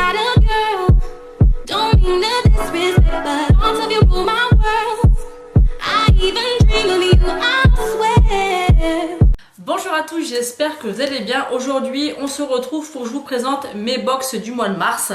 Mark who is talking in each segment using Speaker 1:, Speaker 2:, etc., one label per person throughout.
Speaker 1: got a girl. Don't mean to disrespect, but thoughts of you rule my world. I even dream of you, I swear.
Speaker 2: Bonjour à tous, j'espère que vous allez bien. Aujourd'hui, on se retrouve pour que je vous présente mes box du mois de mars.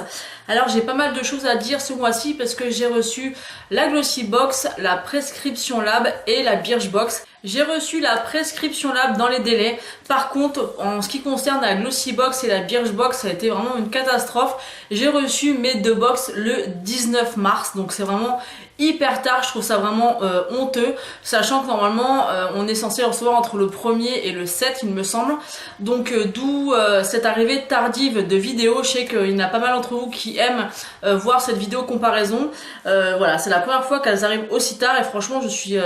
Speaker 2: Alors, j'ai pas mal de choses à dire ce mois-ci parce que j'ai reçu la Glossy Box, la Prescription Lab et la Birchbox. J'ai reçu la Prescription Lab dans les délais. Par contre, en ce qui concerne la Glossy Box et la Birchbox, ça a été vraiment une catastrophe. J'ai reçu mes deux box le 19 mars, donc c'est vraiment hyper tard. Je trouve ça vraiment honteux, sachant que normalement on est censé recevoir entre le 1er et le 7 il me semble. Donc d'où cette arrivée tardive de vidéos. Je sais qu'il y en a pas mal d'entre vous qui aiment voir cette vidéo comparaison. Voilà, c'est la première fois qu'elles arrivent aussi tard et franchement je suis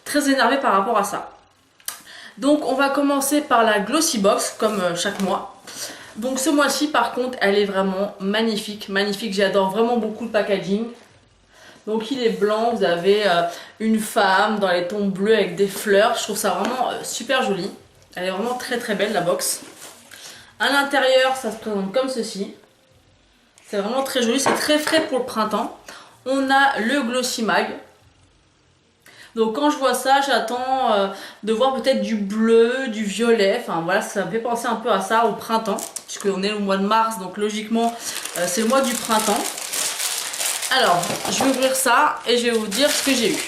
Speaker 2: très énervée par rapport à ça. Donc on va commencer par la Glossy Box comme chaque mois. Donc ce mois-ci par contre elle est vraiment magnifique, magnifique, j'adore vraiment beaucoup le packaging. Donc il est blanc, vous avez une femme dans les tons bleus avec des fleurs, je trouve ça vraiment super joli. Elle est vraiment très très belle la box. À l'intérieur ça se présente comme ceci. C'est vraiment très joli, c'est très frais pour le printemps. On a le Glossy Mag. Donc quand je vois ça, j'attends de voir peut-être du bleu, du violet. Enfin voilà, ça me fait penser un peu à ça au printemps. Puisqu'on est au mois de mars, donc logiquement c'est le mois du printemps. Alors, je vais ouvrir ça et je vais vous dire ce que j'ai eu.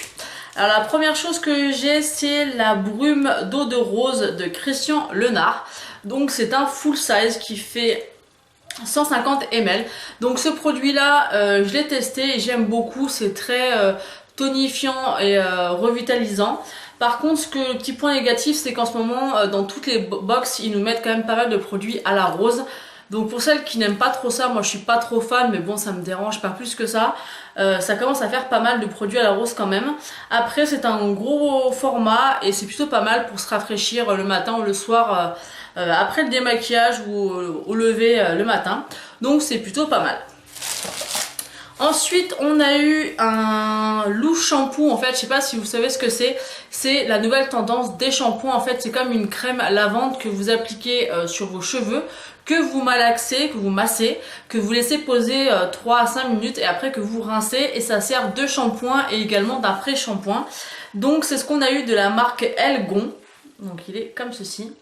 Speaker 2: Alors la première chose que j'ai, c'est la brume d'eau de rose de Christian Lenard. Donc c'est un full size qui fait 150 ml. Donc ce produit là je l'ai testé et j'aime beaucoup, c'est très tonifiant et revitalisant. Par contre le petit point négatif c'est qu'en ce moment dans toutes les box ils nous mettent quand même pas mal de produits à la rose. Donc pour celles qui n'aiment pas trop ça, moi je suis pas trop fan mais bon ça me dérange pas plus que ça. Ça commence à faire pas mal de produits à la rose quand même. Après c'est un gros format et c'est plutôt pas mal pour se rafraîchir le matin ou le soir après le démaquillage ou au lever le matin. Donc c'est plutôt pas mal. Ensuite on a eu un louche shampoo, en fait je sais pas si vous savez ce que c'est. C'est la nouvelle tendance des shampoings, en fait c'est comme une crème lavande que vous appliquez sur vos cheveux, que vous malaxez, que vous massez, que vous laissez poser 3 à 5 minutes et après que vous rincez, et ça sert de shampoing et également d'après-shampoing. Donc c'est ce qu'on a eu de la marque Elgon, donc il est comme ceci.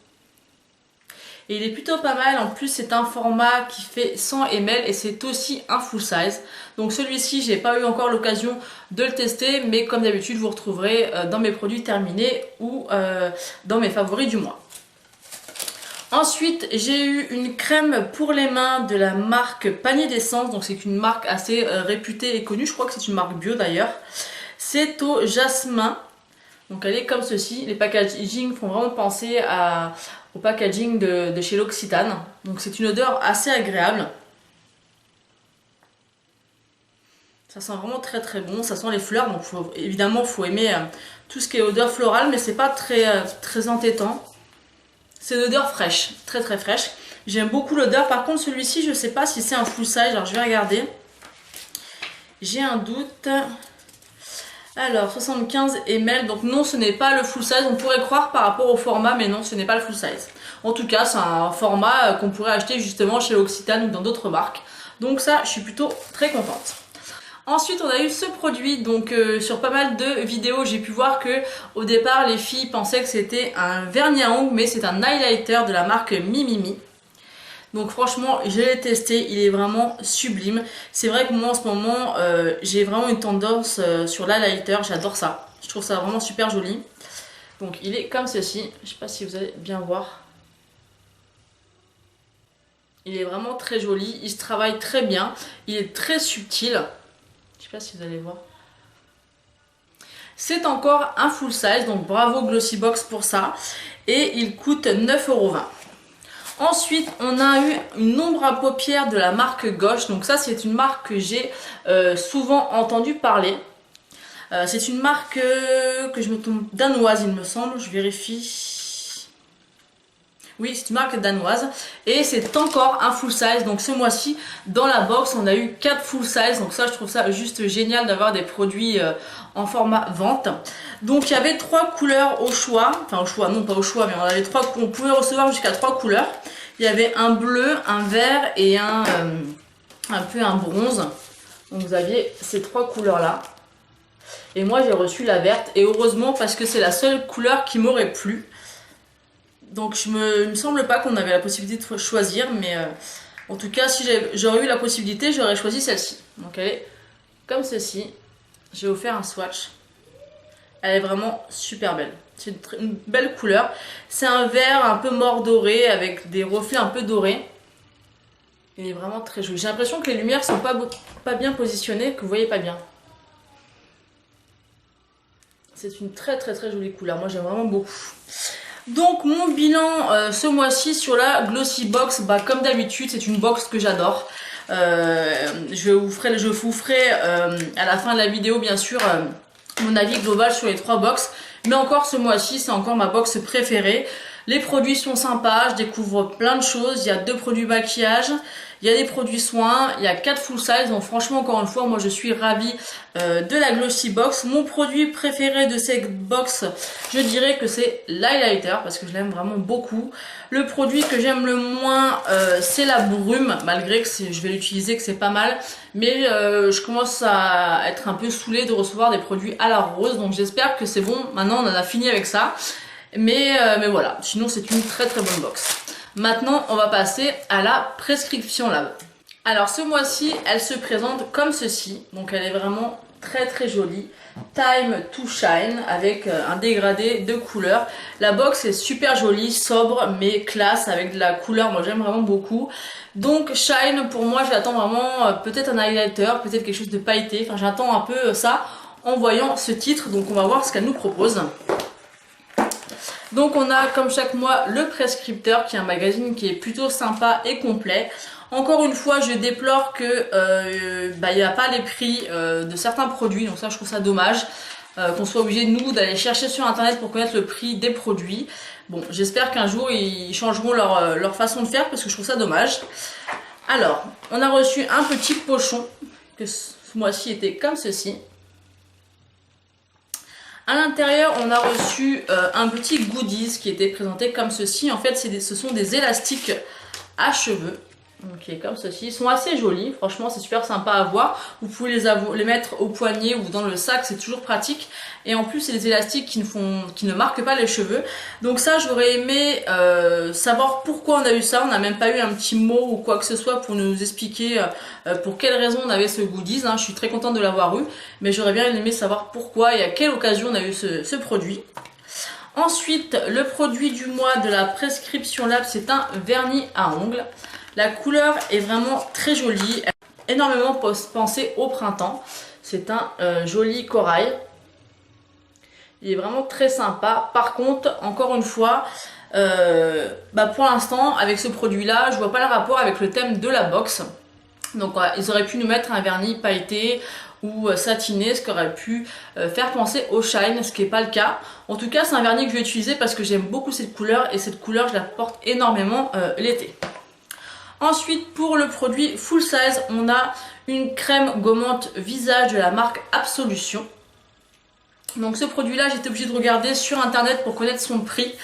Speaker 2: Et il est plutôt pas mal, en plus c'est un format qui fait 100 ml et c'est aussi un full size. Donc celui-ci j'ai pas eu encore l'occasion de le tester, mais comme d'habitude vous retrouverez dans mes produits terminés ou dans mes favoris du mois. Ensuite j'ai eu une crème pour les mains de la marque Panier d'Essence, donc c'est une marque assez réputée et connue, je crois que c'est une marque bio d'ailleurs. C'est au jasmin, donc elle est comme ceci, les packaging font vraiment penser au packaging de chez L'Occitane. Donc c'est une odeur assez agréable. Ça sent vraiment très très bon, ça sent les fleurs, donc évidemment faut aimer tout ce qui est odeur florale, mais c'est pas très entêtant. C'est une odeur fraîche, très très fraîche. J'aime beaucoup l'odeur, par contre celui-ci je sais pas si c'est un full size, alors je vais regarder. J'ai un doute. Alors 75 ml, donc non ce n'est pas le full size, on pourrait croire par rapport au format mais non ce n'est pas le full size. En tout cas c'est un format qu'on pourrait acheter justement chez L'Occitane ou dans d'autres marques. Donc ça je suis plutôt très contente. Ensuite on a eu ce produit, donc sur pas mal de vidéos j'ai pu voir que au départ les filles pensaient que c'était un vernis à ongles mais c'est un highlighter de la marque Mimimi. Donc franchement je l'ai testé, il est vraiment sublime. C'est vrai que moi en ce moment j'ai vraiment une tendance sur l'highlighter, j'adore ça. Je trouve ça vraiment super joli. Donc il est comme ceci, je sais pas si vous allez bien voir. Il est vraiment très joli, il se travaille très bien, il est très subtil. Je sais pas si vous allez voir. C'est encore un full size, donc bravo Glossy Box pour ça. Et il coûte 9,20 €. Ensuite, on a eu une ombre à paupières de la marque Gauche. Donc ça, c'est une marque que j'ai souvent entendu parler. C'est une marque que je me trompe, danoise, il me semble. Je vérifie. Oui, c'est une marque danoise. Et c'est encore un full size. Donc ce mois-ci, dans la box, on a eu 4 full size. Donc ça, je trouve ça juste génial d'avoir des produits en format vente. Donc il y avait 3 couleurs au choix. Enfin au choix, non pas au choix, mais on avait on pouvait recevoir jusqu'à 3 couleurs. Il y avait un bleu, un vert et un un peu un bronze. Donc vous aviez ces trois couleurs là. Et moi j'ai reçu la verte. Et heureusement parce que c'est la seule couleur qui m'aurait plu. Donc il me semble pas qu'on avait la possibilité de choisir. Mais en tout cas si j'aurais eu la possibilité, j'aurais choisi celle-ci. Donc elle est comme ceci. J'ai offert un swatch. Elle est vraiment super belle. C'est une belle couleur. C'est un vert un peu mort doré avec des reflets un peu dorés. Il est vraiment très joli. J'ai l'impression que les lumières sont pas bien positionnées, que vous voyez pas bien. C'est une très jolie couleur. Moi j'aime vraiment beaucoup. Donc mon bilan ce mois-ci sur la Glossy Box, comme d'habitude c'est une box que j'adore. Je vous ferai à la fin de la vidéo bien sûr mon avis global sur les trois box. Mais encore ce mois-ci c'est encore ma box préférée. Les produits sont sympas, je découvre plein de choses. Il y a 2 produits maquillage, il y a des produits soins, il y a 4 full size. Donc franchement encore une fois moi je suis ravie de la Glossy Box. Mon produit préféré de cette box, je dirais que c'est l'highlighter parce que je l'aime vraiment beaucoup. Le produit que j'aime le moins c'est la brume, malgré que je vais l'utiliser, que c'est pas mal. Mais je commence à être un peu saoulée de recevoir des produits à la rose. Donc j'espère que c'est bon, maintenant on en a fini avec ça. Mais voilà, sinon c'est une très bonne box. Maintenant on va passer à la prescription lab. Alors ce mois-ci elle se présente comme ceci. Donc elle est vraiment très jolie. Time to Shine avec un dégradé de couleurs. La box est super jolie, sobre mais classe avec de la couleur. Moi j'aime vraiment beaucoup. Donc Shine pour moi j'attends vraiment peut-être un highlighter, peut-être quelque chose de pailleté. Enfin j'attends un peu ça en voyant ce titre. Donc on va voir ce qu'elle nous propose. Donc on a comme chaque mois le prescripteur qui est un magazine qui est plutôt sympa et complet. Encore une fois je déplore que il n'y a pas les prix de certains produits, donc ça je trouve ça dommage qu'on soit obligé nous d'aller chercher sur internet pour connaître le prix des produits. Bon j'espère qu'un jour ils changeront leur façon de faire parce que je trouve ça dommage. Alors on a reçu un petit pochon que ce mois-ci était comme ceci. À l'intérieur, on a reçu un petit goodies qui était présenté comme ceci. En fait, ce sont des élastiques à cheveux. Donc, comme ceci. Ils sont assez jolis. Franchement, c'est super sympa à voir. Vous pouvez les mettre au poignet ou dans le sac. C'est toujours pratique. Et en plus, c'est des élastiques qui ne marquent pas les cheveux. Donc ça, j'aurais aimé savoir pourquoi on a eu ça. On n'a même pas eu un petit mot ou quoi que ce soit pour nous expliquer pour quelle raison on avait ce goodies. Je suis très contente de l'avoir eu. Mais j'aurais bien aimé savoir pourquoi et à quelle occasion on a eu ce produit. Ensuite, le produit du mois de la prescription lab, c'est un vernis à ongles. La couleur est vraiment très jolie, énormément pensée au printemps. C'est un joli corail. Il est vraiment très sympa. Par contre, encore une fois, pour l'instant, avec ce produit-là, je vois pas le rapport avec le thème de la box. Donc voilà, ils auraient pu nous mettre un vernis pailleté ou satiné, ce qui aurait pu faire penser au shine, ce qui n'est pas le cas. En tout cas, c'est un vernis que je vais utiliser parce que j'aime beaucoup cette couleur et cette couleur, je la porte énormément l'été. Ensuite, pour le produit full size, on a une crème gommante visage de la marque Absolution. Donc ce produit-là, j'étais obligée de regarder sur internet pour connaître son prix.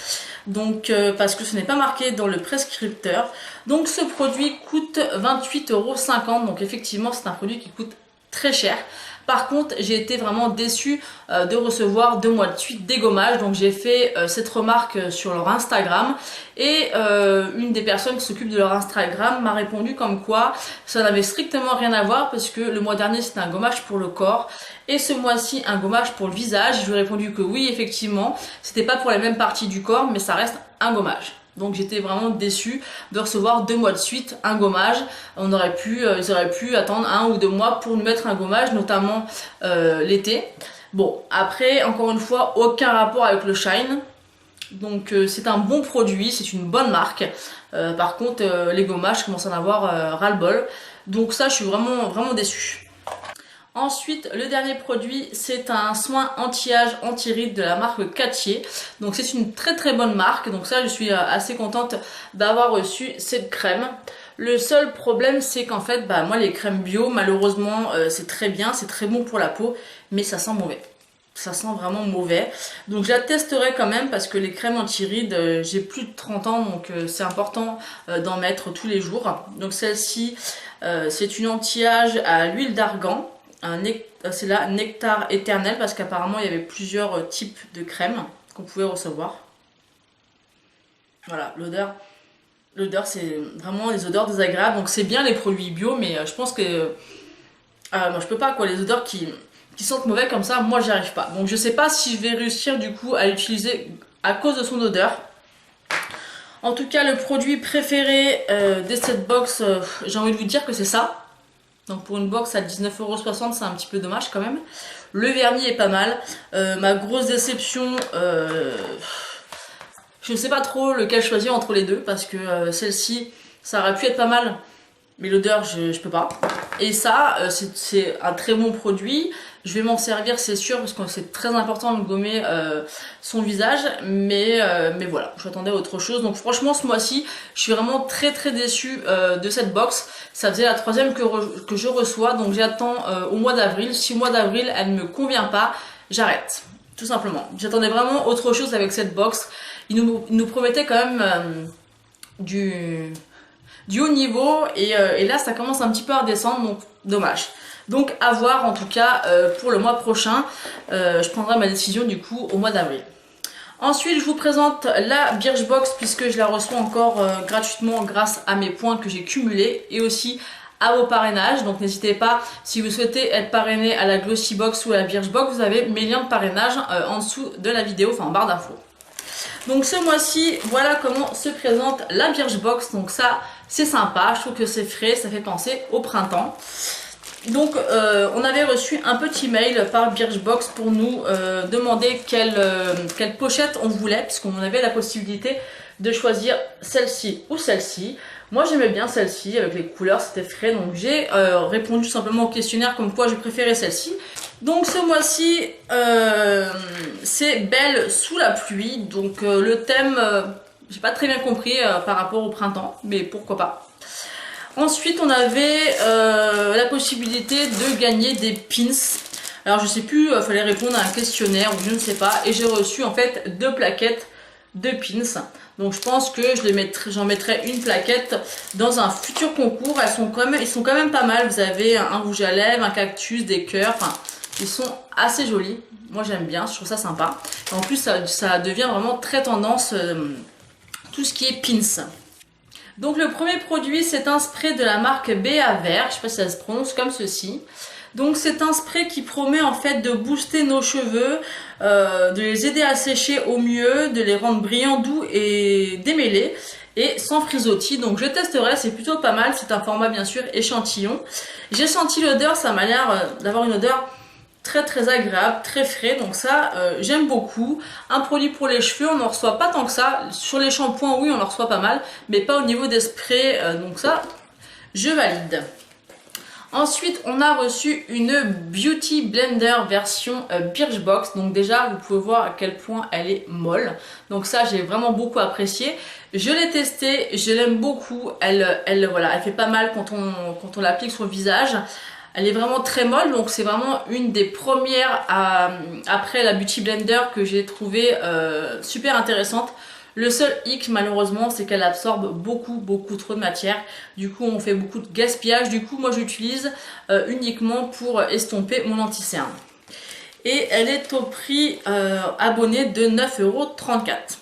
Speaker 2: Donc parce que ce n'est pas marqué dans le prescripteur. Donc ce produit coûte 28,50 €. Donc effectivement, c'est un produit qui coûte très cher. Par contre, j'ai été vraiment déçue de recevoir 2 mois de suite des gommages. Donc j'ai fait cette remarque sur leur Instagram. Et une des personnes qui s'occupe de leur Instagram m'a répondu comme quoi ça n'avait strictement rien à voir parce que le mois dernier c'était un gommage pour le corps et ce mois-ci un gommage pour le visage. Je lui ai répondu que oui, effectivement, c'était pas pour les mêmes parties du corps, mais ça reste un gommage. Donc j'étais vraiment déçue de recevoir 2 mois de suite un gommage. Ils auraient pu attendre 1 ou 2 mois pour nous mettre un gommage, notamment l'été. Bon, après, encore une fois, aucun rapport avec le shine. Donc c'est un bon produit, c'est une bonne marque. Par contre, les gommages, je commence à en avoir ras-le-bol. Donc ça, je suis vraiment déçue. Ensuite, le dernier produit, c'est un soin anti-âge, anti-rides de la marque Cattier. Donc c'est une très bonne marque. Donc ça, je suis assez contente d'avoir reçu cette crème. Le seul problème, c'est qu'en fait, moi les crèmes bio, malheureusement, c'est très bien, c'est très bon pour la peau, mais ça sent mauvais. ça sent vraiment mauvais. Donc je la testerai quand même parce que les crèmes anti-rides, j'ai plus de 30 ans, donc c'est important d'en mettre tous les jours. Donc celle-ci, c'est une anti-âge à l'huile d'argan. C'est la Nectar éternel parce qu'apparemment il y avait plusieurs types de crèmes qu'on pouvait recevoir. Voilà, l'odeur c'est vraiment des odeurs désagréables. Donc c'est bien les produits bio, mais je pense que moi je peux pas quoi, les odeurs qui sentent mauvais comme ça, moi j'y arrive pas. Donc je sais pas si je vais réussir du coup à l'utiliser à cause de son odeur. En tout cas, le produit préféré de cette box, j'ai envie de vous dire que c'est ça. Donc pour une box à 19,60 €, c'est un petit peu dommage quand même. Le vernis est pas mal. Ma grosse déception, je ne sais pas trop lequel choisir entre les deux parce que celle-ci, ça aurait pu être pas mal, mais l'odeur, je peux pas. Et ça, c'est un très bon produit. Je vais m'en servir, c'est sûr, parce que c'est très important de gommer son visage. Mais voilà, j'attendais autre chose. Donc franchement, ce mois-ci, je suis vraiment très très déçue de cette box. Ça faisait la troisième que je reçois, donc j'attends au mois d'avril. Si au mois d'avril, elle ne me convient pas, j'arrête. Tout simplement. J'attendais vraiment autre chose avec cette box. Ils nous promettaient quand même du haut niveau et là ça commence un petit peu à redescendre, donc dommage. Donc à voir en tout cas pour le mois prochain. Je prendrai ma décision du coup au mois d'avril. Ensuite je vous présente la Birchbox puisque je la reçois encore gratuitement grâce à mes points que j'ai cumulés et aussi à vos parrainages. Donc n'hésitez pas, si vous souhaitez être parrainé à la Glossybox ou à la Birchbox, vous avez mes liens de parrainage en dessous de la vidéo, enfin en barre d'infos. Donc ce mois-ci, voilà comment se présente la Birchbox. Donc ça, c'est sympa, je trouve que c'est frais, ça fait penser au printemps. Donc on avait reçu un petit mail par Birchbox pour nous demander quelle pochette on voulait, puisqu'on avait la possibilité de choisir celle-ci ou celle-ci. Moi j'aimais bien celle-ci, avec les couleurs, c'était frais, donc j'ai répondu tout simplement au questionnaire comme quoi je préférais celle-ci. Donc ce mois-ci, c'est Belle sous la pluie. Donc le thème, j'ai pas très bien compris par rapport au printemps, mais pourquoi pas. Ensuite, on avait la possibilité de gagner des pins. Alors je sais plus, il fallait répondre à un questionnaire ou je ne sais pas. Et j'ai reçu en fait 2 plaquettes de pins. Donc je pense que j'en mettrai une plaquette dans un futur concours. Ils sont quand même pas mal. Vous avez un rouge à lèvres, un cactus, des cœurs. Enfin, ils sont assez jolis. Moi j'aime bien, je trouve ça sympa. Et en plus ça devient vraiment très tendance tout ce qui est pins. Donc le premier produit c'est un spray de la marque Béa Vert. Je sais pas si ça se prononce comme ceci. Donc c'est un spray qui promet en fait de booster nos cheveux, de les aider à sécher au mieux, de les rendre brillants, doux et démêlés et sans frisottis. Donc je testerai, c'est plutôt pas mal, c'est un format bien sûr échantillon. J'ai senti l'odeur, ça m'a l'air d'avoir une odeur très très agréable, très frais, donc ça j'aime beaucoup. Un produit pour les cheveux, on n'en reçoit pas tant que ça. Sur les shampoings oui on en reçoit pas mal, mais pas au niveau des sprays, donc ça je valide. Ensuite, on a reçu une Beauty Blender version Birchbox. Donc déjà, vous pouvez voir à quel point elle est molle. Donc ça, j'ai vraiment beaucoup apprécié. Je l'ai testée, je l'aime beaucoup. Voilà, elle fait pas mal quand on l'applique sur le visage. Elle est vraiment très molle, donc c'est vraiment une des premières après la Beauty Blender que j'ai trouvé super intéressante. Le seul hic malheureusement c'est qu'elle absorbe beaucoup trop de matière. Du coup on fait beaucoup de gaspillage. Du coup moi j'utilise uniquement pour estomper mon anti-cerne. Et elle est au prix abonné de 9,34 €.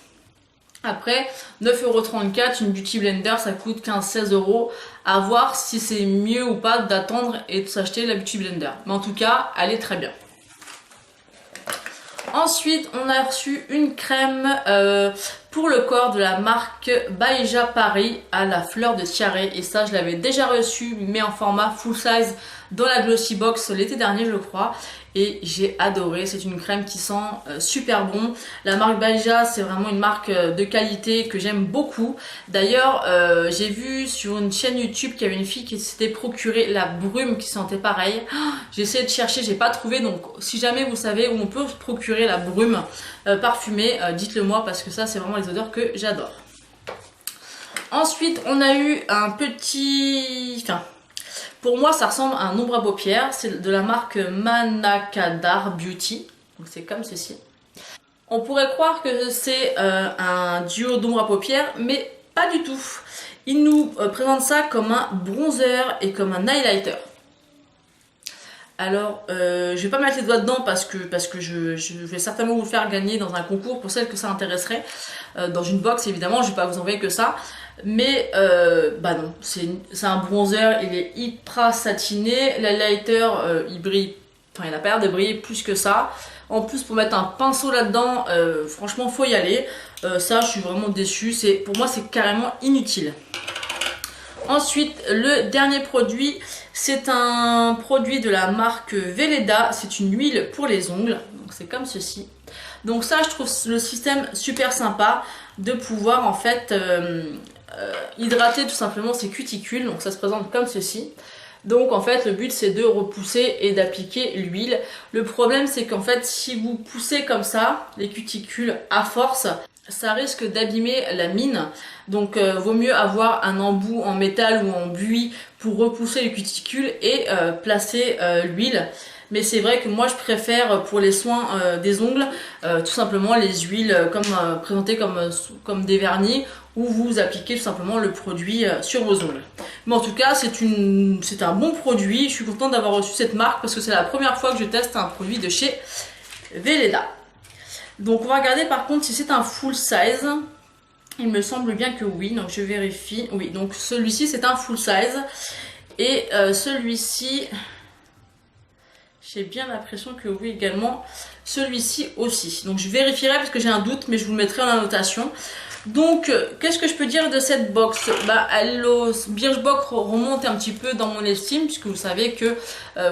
Speaker 2: Après 9,34 €, une Beauty Blender ça coûte 15-16 €. À voir si c'est mieux ou pas d'attendre et de s'acheter la Beauty Blender. Mais en tout cas elle est très bien. Ensuite, on a reçu une crème pour le corps de la marque Baeja Paris à la fleur de tiare. Et ça, je l'avais déjà reçu, mais en format full size dans la Glossybox l'été dernier, je crois. Et j'ai adoré. C'est une crème qui sent super bon. La marque Baeja, c'est vraiment une marque de qualité que j'aime beaucoup. D'ailleurs, j'ai vu sur une chaîne YouTube qu'il y avait une fille qui s'était procuré la brume qui sentait pareil. J'ai essayé de chercher, j'ai pas trouvé. Donc, si jamais vous savez où on peut se procurer la brume parfumée, dites-le moi parce que ça, c'est vraiment les odeurs que j'adore. Ensuite, on a eu un petit... Enfin, pour moi, ça ressemble à un ombre à paupières. C'est de la marque Manakadar Beauty. Donc c'est comme ceci. On pourrait croire que c'est un duo d'ombre à paupières, mais pas du tout. Il nous présente ça comme un bronzer et comme un highlighter. Alors, je vais pas mettre les doigts dedans parce que je vais certainement vous le faire gagner dans un concours pour celles que ça intéresserait. Dans une box, évidemment, je vais pas vous envoyer que ça. Mais, bah non, c'est un bronzer, il est hyper satiné. L'highlighter, il brille, enfin, il a pas l'air de briller plus que ça. En plus, pour mettre un pinceau là-dedans, franchement, faut y aller. Ça, je suis vraiment déçue. Pour moi, c'est carrément inutile. Ensuite, le dernier produit, c'est un produit de la marque Weleda. C'est une huile pour les ongles. Donc, c'est comme ceci. Donc ça, je trouve le système super sympa de pouvoir en fait hydrater tout simplement ses cuticules. Donc ça se présente comme ceci. Donc en fait le but c'est de repousser et d'appliquer l'huile. Le problème c'est qu'en fait si vous poussez comme ça les cuticules à force, ça risque d'abîmer la mine. Donc vaut mieux avoir un embout en métal ou en buis pour repousser les cuticules et placer l'huile. Mais c'est vrai que moi je préfère pour les soins des ongles tout simplement les huiles présentées comme des vernis, où vous appliquez tout simplement le produit sur vos ongles. Mais en tout cas c'est un bon produit. Je suis contente d'avoir reçu cette marque parce que c'est la première fois que je teste un produit de chez Weleda. Donc on va regarder par contre si c'est un full size. Il me semble bien que oui, donc je vérifie. Oui, donc celui-ci c'est un full size. Et celui-ci, j'ai bien l'impression que oui également. Celui-ci aussi. Donc je vérifierai parce que j'ai un doute, mais je vous le mettrai en annotation. Donc, qu'est-ce que je peux dire de cette box? Bah, Birchbox remonte un petit peu dans mon estime, puisque vous savez que,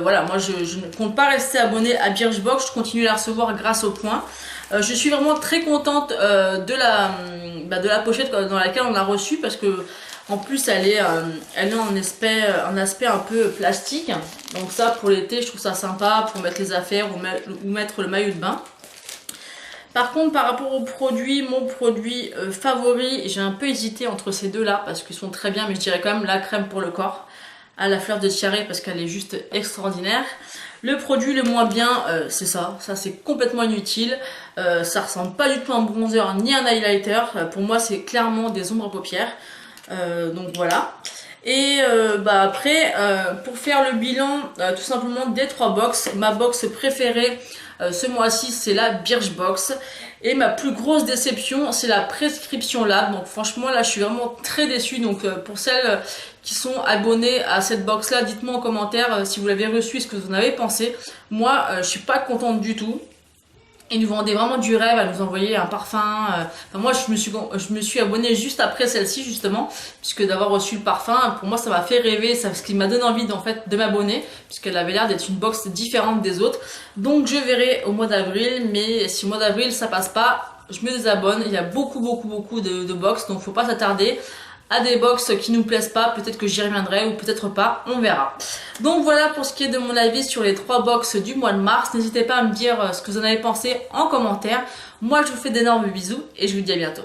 Speaker 2: voilà, moi je ne compte pas rester abonnée à Birchbox, je continue à la recevoir grâce au point. Je suis vraiment très contente de la pochette dans laquelle on l'a reçue, parce que en plus elle est en aspect un peu plastique. Donc ça, pour l'été, je trouve ça sympa pour mettre les affaires ou mettre le maillot de bain. Par contre, par rapport au produit, mon produit favori, j'ai un peu hésité entre ces deux-là parce qu'ils sont très bien, mais je dirais quand même la crème pour le corps à la fleur de tiare parce qu'elle est juste extraordinaire. Le produit le moins bien, c'est ça c'est complètement inutile. Ça ressemble pas du tout à un bronzer ni un highlighter. Pour moi, c'est clairement des ombres à paupières. Donc voilà. Et après, pour faire le bilan tout simplement des 3 box, ma box préférée ce mois-ci c'est la Birchbox. Et ma plus grosse déception c'est la Prescription Lab. Donc franchement là je suis vraiment très déçue. Donc pour celles qui sont abonnées à cette box là, dites-moi en commentaire si vous l'avez reçue, ce que vous en avez pensé. Moi je suis pas contente du tout. Ils nous vendaient vraiment du rêve à nous envoyer un parfum. Enfin, moi, je me suis abonnée juste après celle-ci, justement, puisque d'avoir reçu le parfum, pour moi, ça m'a fait rêver, ce qui m'a donné envie de m'abonner, puisqu'elle avait l'air d'être une box différente des autres. Donc, je verrai au mois d'avril, mais si au mois d'avril, ça passe pas, je me désabonne. Il y a beaucoup de box, donc faut pas s'attarder à des box qui nous plaisent pas. Peut-être que j'y reviendrai ou peut-être pas, on verra. Donc voilà pour ce qui est de mon avis sur les 3 box du mois de mars. N'hésitez pas à me dire ce que vous en avez pensé en commentaire. Moi je vous fais d'énormes bisous et je vous dis à bientôt.